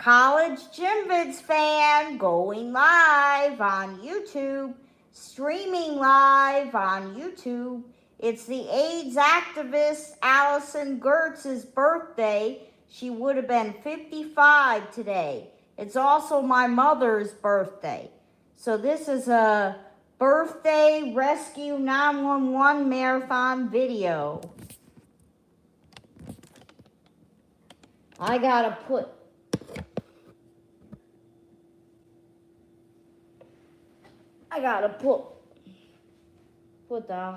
College Gym Vids fan going live on YouTube, streaming live on YouTube. It's the AIDS activist Allison Gertz's birthday. She would have been 55 today. It's also my mother's birthday. So this is a birthday rescue 911 marathon video. I gotta put the,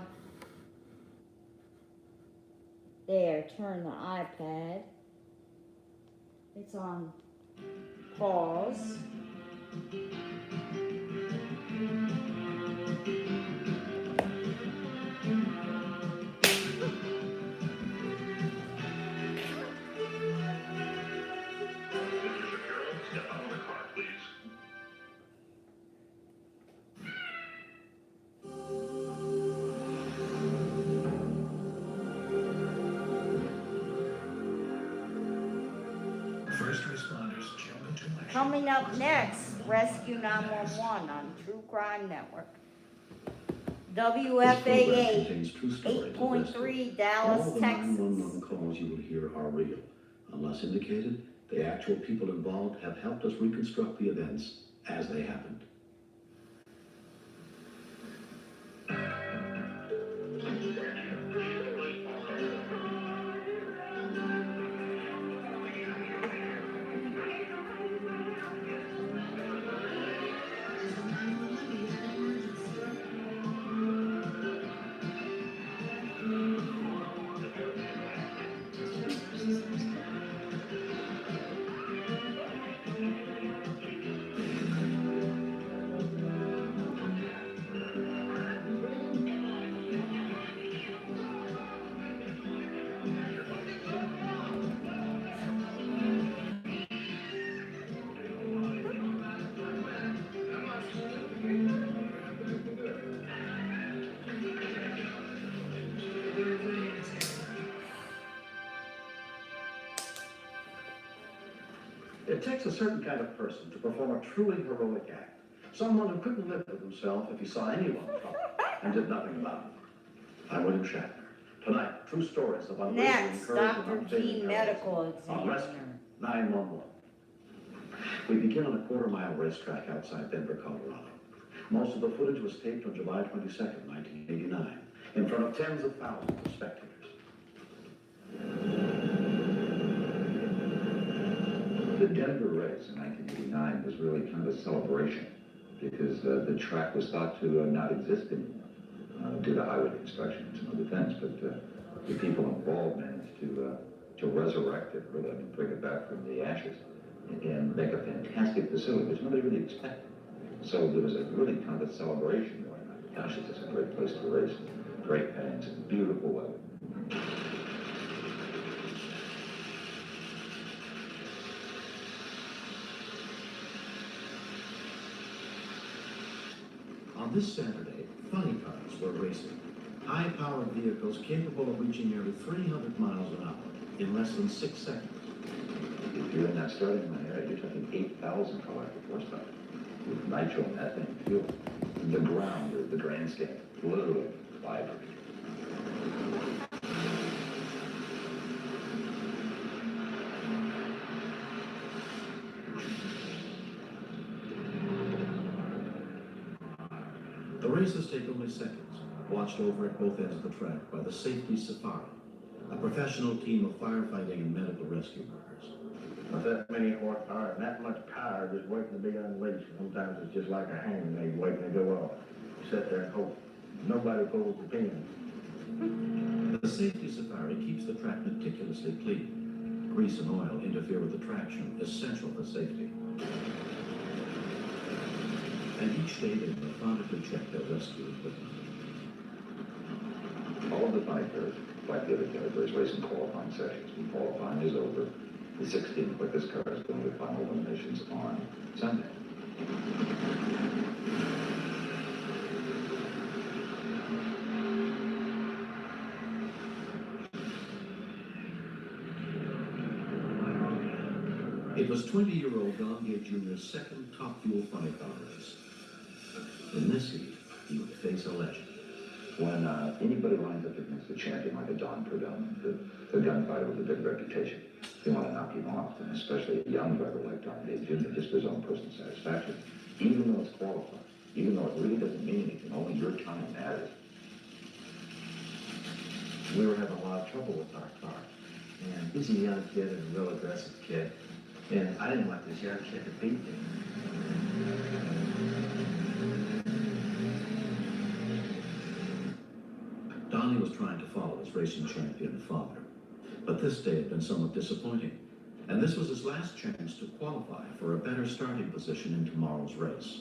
there, turn the iPad. It's on pause. First responders jump into action. Coming up next, Rescue 911 on True Crime Network. WFAA 8.3 Dallas, All the Texas. 911 calls you will hear are real. Unless indicated, the actual people involved have helped us reconstruct the events as they happened. It takes a certain kind of person to perform a truly heroic act. Someone who couldn't live with himself if he saw anyone in trouble and did nothing about it. I'm William Shatner. Tonight, true stories of unwavering Next, courage and Dr. unfailing G, medical heroism on Rescue examiner. 911. We begin on a quarter-mile racetrack outside Denver, Colorado. Most of the footage was taped on July 22nd, 1989, in front of tens of thousands of spectators. The Denver race in 1989 was really kind of a celebration because the track was thought to not exist anymore due to highway construction and some other things. But the people involved managed to resurrect it, really, bring it back from the ashes and make a fantastic facility, which nobody really expected. So there was a really kind of a celebration going on. Gosh, it's just a great place to race, great fans, and beautiful weather. On this Saturday, funny cars were racing. High-powered vehicles capable of reaching nearly 300 miles an hour in less than 6 seconds. If you're in that starting line area, you're talking 8,000 electric horsepower with nitro and methane fuel. The ground, the grandstand, literally vibrant. The races take only seconds, watched over at both ends of the track by the Safety Safari, a professional team of firefighting and medical rescue workers. With that many horsepower and that much power just waiting to be unleashed, sometimes it's just like a hand grenade waiting to go off. You sit there and hope. Nobody pulls the pin. The Safety Safari keeps the track meticulously clean. Grease and oil interfere with the traction, essential for safety. And each day they methodically check their rescue equipment. All of the bikers, like the other categories, racing qualifying sessions. When qualifying is over, the 16 quickest cars go into final eliminations on Sunday. It It was 20-year-old Don Gay Jr.'s second Top Fuel funny car race. In this heat, he would face a legend. When anybody lines up against a champion like a Don Prudhomme, the gunfighter with a big reputation, they want to knock him off, and especially a young driver like Don Gay Jr., just for his own personal satisfaction. Even though it's qualified, even though it really doesn't mean anything, only your time matters. We were having a lot of trouble with our car. And he's a young kid and a real aggressive kid. And I didn't want this young kid to beat me. Donnie was trying to follow his racing champion father. But this day had been somewhat disappointing. And this was his last chance to qualify for a better starting position in tomorrow's race.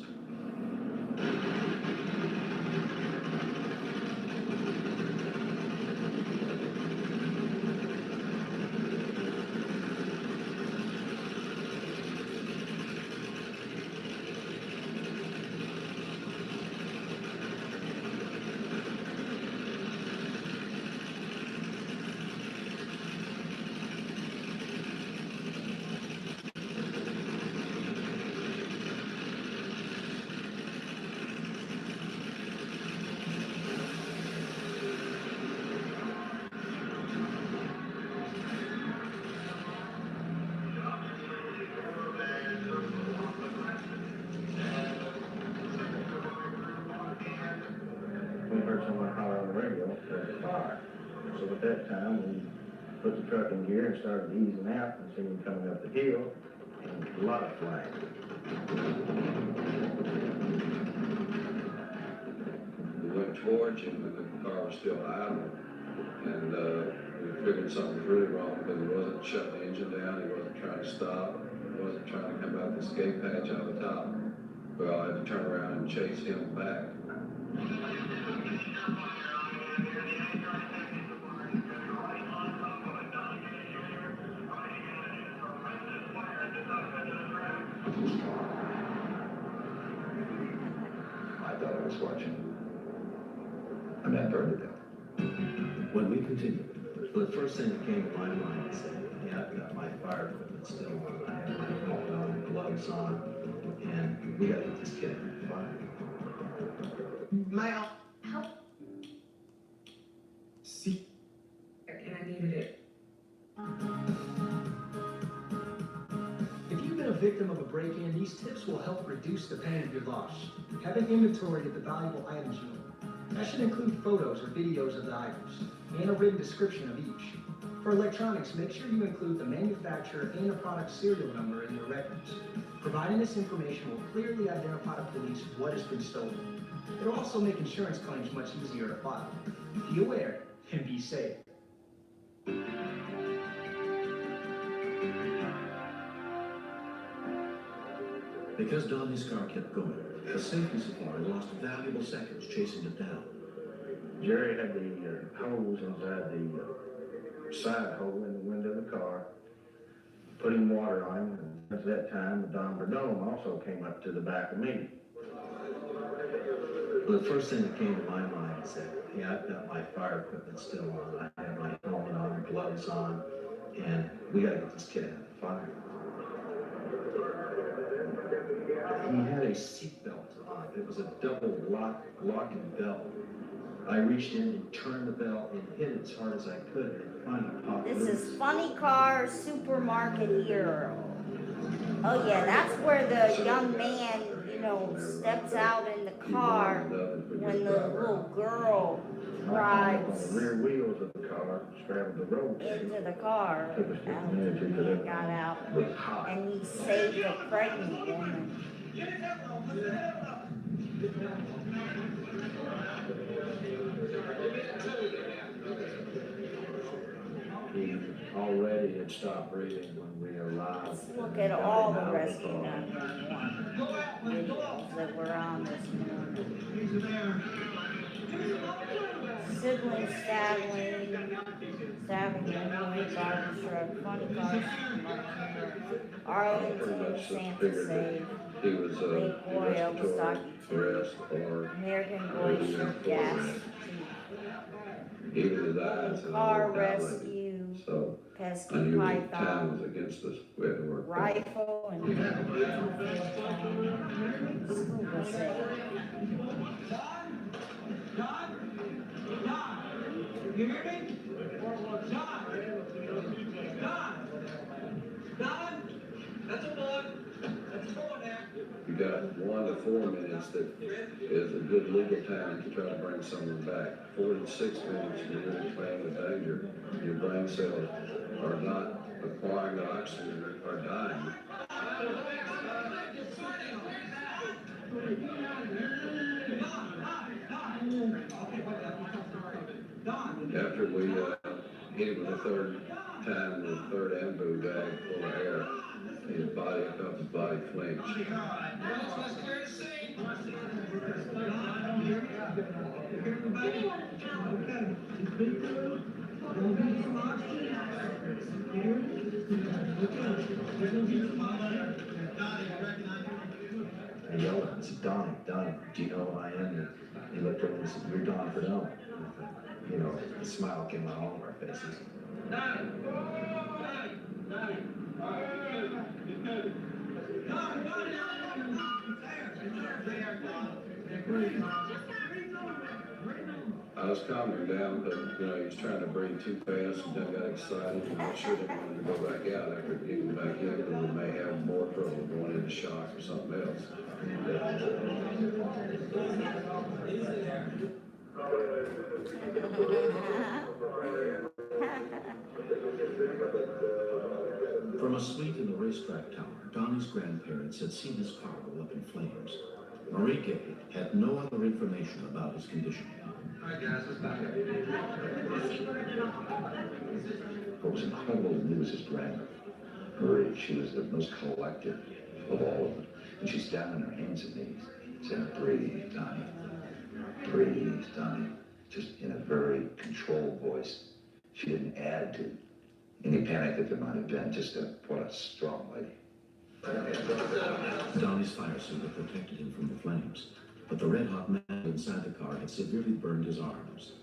We heard someone holler on the radio, there's a fire. So at that time, we put the truck in gear and started easing out and seen him coming up the hill, and a lot of flames. We went towards him, and the car was still idle. And we figured something was really wrong because he wasn't shutting the engine down, he wasn't trying to stop, he wasn't trying to come out the escape hatch out the top. We all had to turn around and chase him back. I thought I was watching a man burn to death. When we continued, Well, the first thing that came to my mind is that, yeah, I've got my fire equipment still on. I have my helmet on, gloves on, and we got to get this kid in the fire. My help, See? and I needed it. If you've been a victim of a break-in, these tips will help reduce the pain of your loss. Have an inventory of the valuable items you own. That should include photos or videos of the items, and a written description of each. For electronics, make sure you include the manufacturer and the product serial number in your records. Providing this information will clearly identify to police what has been stolen. It'll also make insurance claims much easier to file. Be aware and be safe. because Donnie's car kept going, the safety safari lost valuable seconds chasing it down. Jerry had the hose inside the side hole in the window of the car, putting water on him, and at that time, the Don Prudhomme also came up to the back of me. Well, the first thing that came to my mind is that, yeah, I've got my fire equipment still on. I have my helmet on, gloves on, and we got to get this kid out of the fire. He had a seatbelt on. It was a double locking belt. I reached in and turned the belt and hit it as hard as I could, and finally popped This loose. is Funny Car Supermarket Hero. Oh yeah, that's where the young man, steps out in the car when the little girl On drives the rear wheels of the car, straddled the road. into the car. Took us just a And minute or two, he but it got out was hot. and he saved a pregnant woman. He already had stopped breathing when we arrived. Let's look at all the Rescue 911 videos that were on this morning. Sibling stabbing Illinois garbage truck, Funny Car Supermarket, Arlington, Santa Save, He was Lake Boy, Elvis respiratory Docky 2, arrest or American Boy Shoot Gas, he was his eyes and all Car were dilated. Rescue, So I pesky knew that time python, was against us. We had to work hard. rifle, and scuba sail. You hear me? Don, that's a boy. That's a boy now. You got 1 to 4 minutes that is a good legal time to try to bring someone back. 4 to 6 minutes, you're really playing with danger. Your brain cells are not acquiring the oxygen or dying. After we hit him with the third time, the third ambu bag full of air, his body, I felt his body flinch. I yelled at him, I said, Donnie, Donnie, G-O-I-N. He looked over and said, you're Don Fidel. You know, a smile came on all of our faces. I was calming down, but he was trying to breathe too fast and then got excited and I'm sure they wanted to go back out after getting back in and we may have more trouble going into shock or something else. From a suite in the racetrack tower, Donnie's grandparents had seen his car go up in flames. Marie Gay had no other information about his condition. All right, guys, let's back up. What was incredible to me was his grandmother, Marie. She was the most collected of all of them. And she's down on her hands and knees, saying, breathe, Donnie. Breathe, Donnie. Just in a very controlled voice. She didn't add to any panic that there might have been. Just what a strong lady. Donnie's fire suit had protected him from the flames, but the red-hot metal inside the car had severely burned his arms,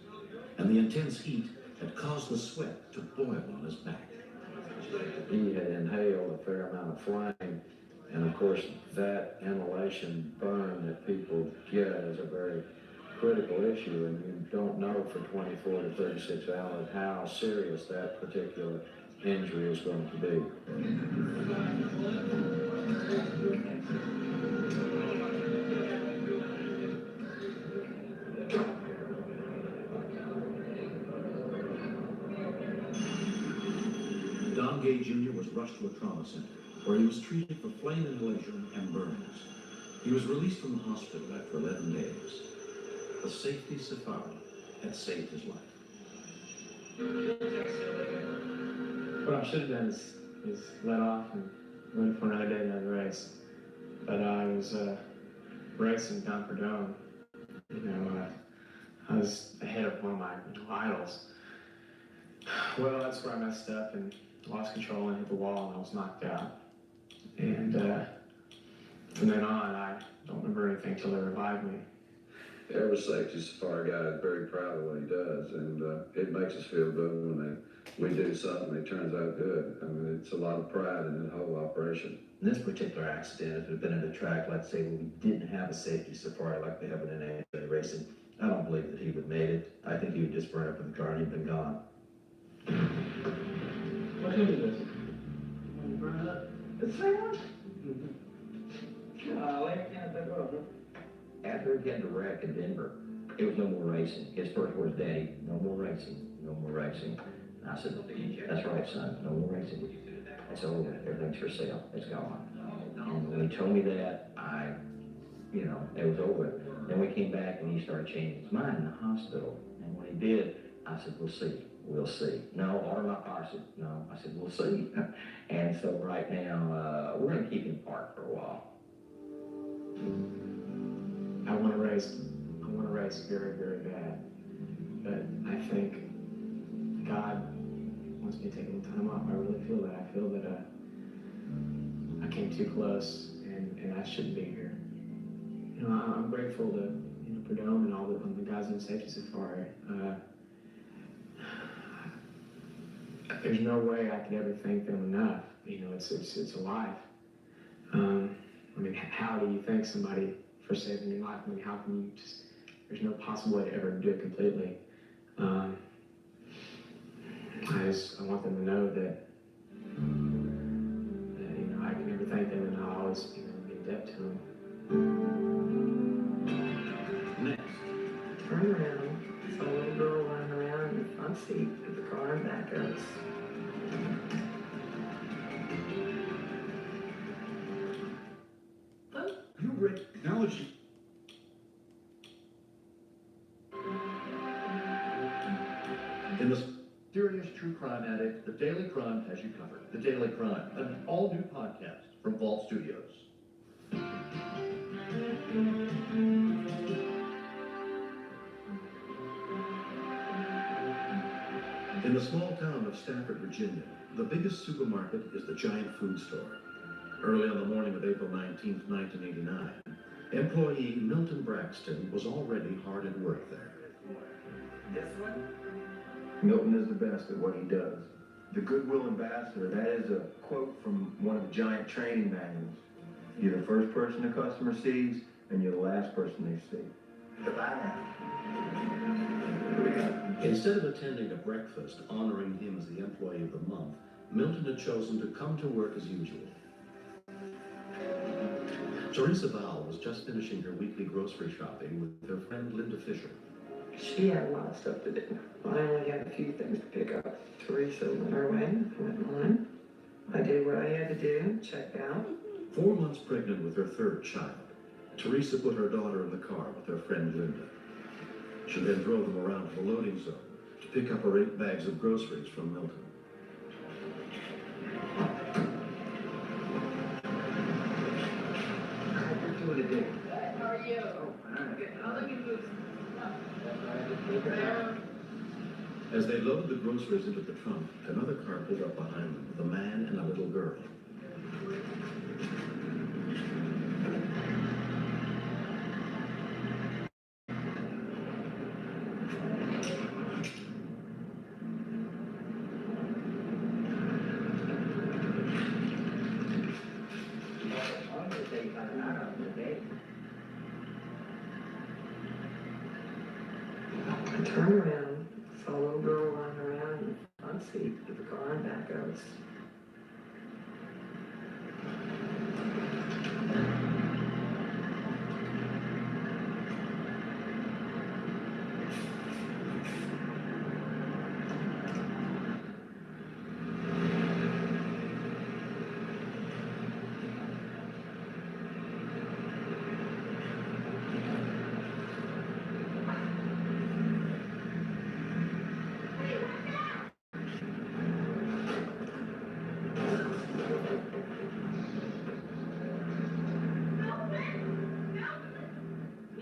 and the intense heat had caused the sweat to boil on his back. He had inhaled a fair amount of flame, and of course that inhalation burn that people get is a very critical issue, and you don't know for 24 to 36 hours how serious that particular injury is going to be. Don Gay Jr. was rushed to a trauma center, where he was treated for flame inhalation and burns. He was released from the hospital after 11 days. The safety safari had saved his life. What I should have done is let off and went for another day, another race. But I was racing Don Perdone. I was ahead of one of my idols. Well, that's where I messed up and lost control and hit the wall and I was knocked out. And from then on, I don't remember anything till they revived me. Every safety safari guy is very proud of what he does, and it makes us feel good when we do something that turns out good. I mean, it's a lot of pride in that whole operation. In this particular accident, if it had been at a track, let's say, where we didn't have a safety safari like they have in NASA racing, I don't believe that he would have made it. I think he would just burn up in the car and he'd been gone. What is this? Burn it up. The same one? After he had the wreck in Denver, it was no more racing. His first words, Daddy, no more racing, no more racing. And I said, that's right, son, no more racing. It's over, everything's for sale, it's gone. And when he told me that, it was over. Then we came back and he started changing his mind in the hospital. And when he did, I said, we'll see. No, order my car. I said, no. I said, we'll see. And so right now, we're gonna keep him parked for a while. I want to race very, very bad. But I think God wants me to take a little time off. I really feel that. I feel that I came too close and I shouldn't be here. I'm grateful to Perdone and all the guys in the safety safari. there's no way I could ever thank them enough. You know, it's a life. I mean, how do you thank somebody for saving your life? I mean, how can you just, there's no possible way to ever do it completely. I want them to know that, you know, I can never thank them, and I'll always, you know, be in debt to them. Next. Turn around, saw a little girl running around in the front seat of the car and back us. You read technology. In the serious true crime addict, The Daily Crime has you covered. The Daily Crime, an all-new podcast from Vault Studios. In the small town of Stafford, Virginia, the biggest supermarket is the giant food store. Early on the morning of April 19, 1989, employee Milton Braxton was already hard at work there. This one? Milton is the best at what he does. The Goodwill Ambassador, that is a quote from one of the giant training manuals. You're the first person a customer sees, and you're the last person they see. Instead of attending a breakfast honoring him as the employee of the month, Milton had chosen to come to work as usual. Teresa Vowell was just finishing her weekly grocery shopping with her friend Linda Fisher. She had a lot of stuff to do. I only had a few things to pick up. Teresa went her way, I went mine. I did what I had to do, checked out. 4 months pregnant with her third child, Teresa put her daughter in the car with her friend Linda. She then drove them around to the loading zone to pick up her 8 bags of groceries from Milton. How are you today? How are you? Good. I'll look at boots. There. As they loaded the groceries into the trunk, another car pulled up behind them with a man and a little girl. I turned around, saw a little girl running around in the front seat of the car and back of us.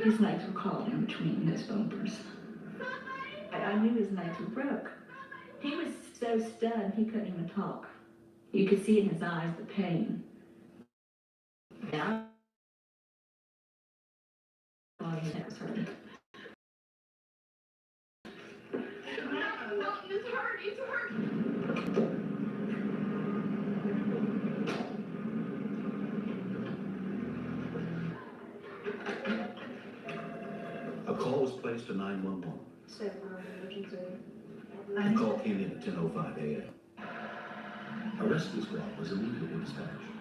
His legs were caught in between those bumpers. I knew his legs were broke. He was so stunned he couldn't even talk. You could see in his eyes the pain. And I thought his neck was hurting. Milton is hurt. He's hurt. A call was placed to 911. So, emergency. The call came in at 10:05 a.m. A rescue squad was immediately dispatched.